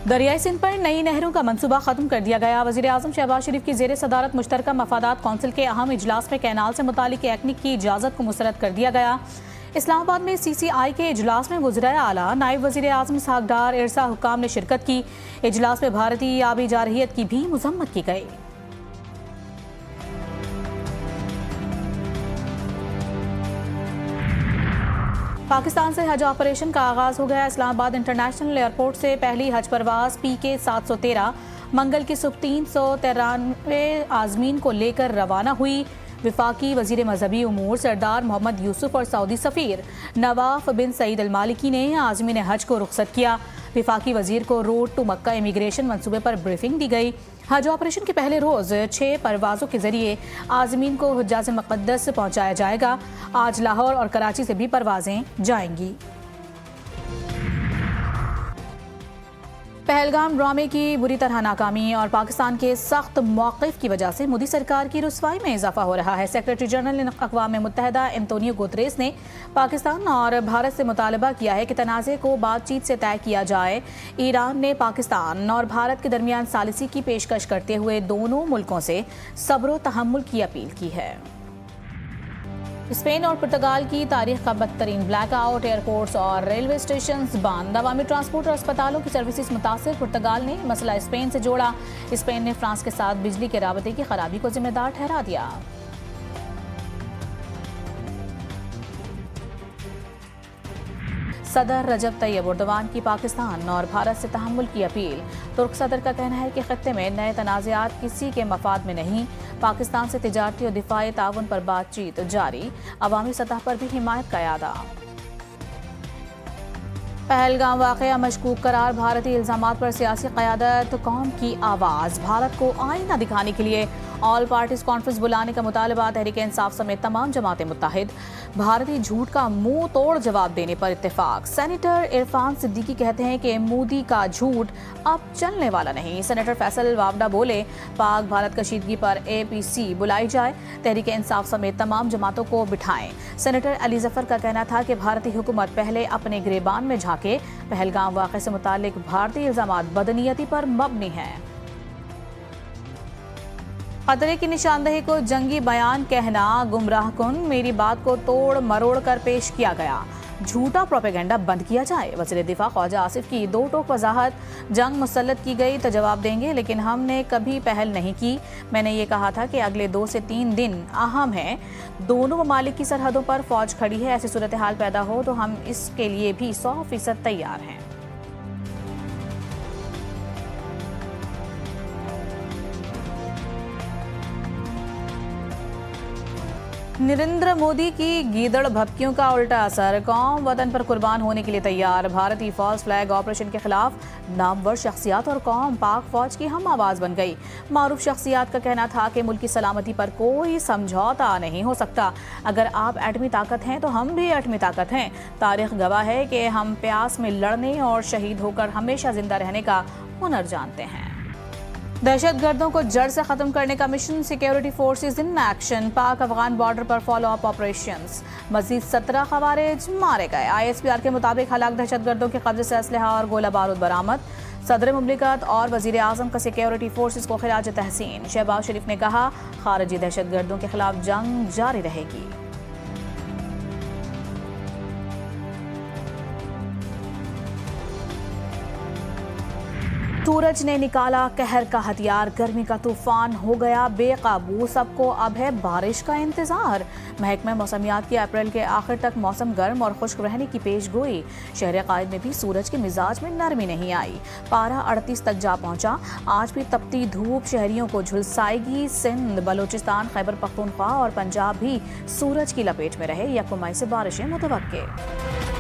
दरियाई सिंध पर नई नहरों का मंसूबा खत्म कर दिया गया। वज़ीर आज़म शहबाज शरीफ की ज़ेर सदारत मुश्तरका मफादात कौंसिल के अहम इजलास में कैनाल से मुतालिक एक्निक की इजाज़त को मुस्तरद कर दिया गया। इस्लामाबाद में CCI के इजलास में वज़ीर आला नायब वज़ीर आज़म इसहाक डार इरसा हुक्काम ने शिरकत की। इजलास में भारतीय आबी जारहियत की भी मज़म्मत की गई। पाकिस्तान से हज ऑपरेशन का आगाज हो गया। इस्लामाबाद इंटरनेशनल एयरपोर्ट से पहली हज परवाज PK 713 मंगल की सुबह 393 आज़मीन को लेकर रवाना हुई। विफाकी वज़ीर मजहबी उमूर सरदार मोहम्मद यूसुफ और सऊदी सफ़ीर नवाफ बिन सईद अल मालिकी ने आज़मीन हज को रुखसत किया। विफाकी वज़ीर को रोड टू मक्का इमिग्रेशन मंसूबे पर ब्रीफिंग दी गई। हज ऑपरेशन के पहले रोज़ 6 परवाज़ों के जरिए आज़मीन को हुज्जाज मुक़द्दस पहुँचाया जाएगा। आज लाहौर और कराची से भी परवाज़ें जाएंगी। पहलगाम ड्रामे की बुरी तरह नाकामी और पाकिस्तान के सख्त मौक़िफ़ की वजह से मोदी सरकार की रुसवाई में इजाफा हो रहा है। सेक्रेटरी जनरल अक़वाम मुत्तहिदा एंटोनियो गुतरेस ने पाकिस्तान और भारत से मुतालबा किया है कि तनाज़े को बातचीत से तय किया जाए। ईरान ने पाकिस्तान और भारत के दरमियान सालिसी की पेशकश करते हुए दोनों मुल्कों से सब्र व तहम्मुल की अपील की है। स्पेन और पुर्तगाल की तारीख का बदतरीन ब्लैकआउट, एयरपोर्ट्स और रेलवे स्टेशन बंद, अवामी ट्रांसपोर्ट और अस्पतालों की सर्विसेज मुतासिर। पुर्तगाल ने मसला स्पेन से जोड़ा। स्पेन ने फ्रांस के साथ बिजली के राबते की खराबी को जिम्मेदार ठहरा दिया। सदर रजब तैयब एर्दोगान की पाकिस्तान और भारत से तहम्मुल की अपील। तुर्क सदर का कहना है कि खत्ते में नए तनाज़ात किसी के मफाद में नहीं। पाकिस्तान से तिजारती और दिफाई ताउन पर बातचीत जारी। अवामी सतह पर भी हिमायत का यादा। पहलगाम वाक़या मशकूक करार। भारतीय इल्ज़ामात पर सियासी क़यादत कौम की आवाज़। भारत को आईना दिखाने के लिए ऑल पार्टीज़ कॉन्फ्रेंस बुलाने का मुतालबा। तहरीक इंसाफ समेत तमाम जमातें मुत्तहिद। भारतीय झूठ का मुंह तोड़ जवाब देने पर इत्तेफाक। सेनेटर इरफान सिद्दीकी कहते हैं कि मोदी का झूठ अब चलने वाला नहीं। सेनेटर फैसल वावडा बोले पाक भारत कशीदगी पर APC बुलाई जाए। तहरीक इंसाफ समेत तमाम जमातों को बिठाएं। सेनेटर अली जफर का कहना था कि भारतीय हुकूमत पहले अपने गिरेबान में झांके। पहलगाम वाक़े से मुतालिक भारतीय इल्ज़ामात बदनीयती पर मबनी है। खतरे की निशानदेही को जंगी बयान कहना गुमराह कुन। मेरी बात को तोड़ मरोड़ कर पेश किया गया। झूठा प्रोपेगेंडा बंद किया जाए। वज़ीर दिफा ख्वाजा आसिफ की दो टोक वजाहत। जंग मुसल्लत की गई तो जवाब देंगे, लेकिन हमने कभी पहल नहीं की। मैंने ये कहा था कि अगले 2 से 3 दिन अहम हैं। दोनों ममालिक की सरहदों पर फौज खड़ी है। ऐसी सूरत हाल पैदा हो तो हम इसके लिए भी 100% तैयार हैं। नरेंद्र मोदी की गीदड़ भपकियों का उल्टा असर। कौम वतन पर कुर्बान होने के लिए तैयार। भारतीय फॉल्स फ्लैग ऑपरेशन के खिलाफ नामवर शख्सियात और कौम पाक फौज की हम आवाज़ बन गई। मारूफ शख्सियात का कहना था कि मुल्क की सलामती पर कोई समझौता नहीं हो सकता। अगर आप एटमी ताकत हैं तो हम भी एटमी ताकत हैं। तारीख गवाह है कि हम प्यास में लड़ने और शहीद होकर हमेशा जिंदा रहने का हुनर जानते हैं। दहशतगर्दों को जड़ से खत्म करने का mission. Security forces in action. पाक अफगान बॉर्डर पर फॉलो अप ऑपरेशंस। मजीद 17 खवारिज मारे गए। ISPR के मुताबिक हलाक दहशतगर्दों के कब्जे से असलहा और गोला बारूद बरामद। सदर मुमलिकत और वज़ीर आज़म का सिक्योरिटी फोर्सेज को खिराज तहसीन। शहबाज शरीफ ने कहा खारिजी दहशतगर्दों के खिलाफ जंग जारी रहेगी। सूरज ने निकाला कहर का हथियार। गर्मी का तूफान हो गया बेकाबू। सबको अब है बारिश का इंतजार। महकमा मौसमियात की अप्रैल के आखिर तक मौसम गर्म और खुश्क रहने की पेश गोई। शहर कायद में भी सूरज के मिजाज में नरमी नहीं आई। पारा 38 तक जा पहुंचा। आज भी तपती धूप शहरियों को झुलसाएगी। सिंध, बलोचिस्तान, खैबर पख्तूनख्वा और पंजाब भी सूरज की लपेट में रहे। यकम मई से बारिशें मुतवक्के।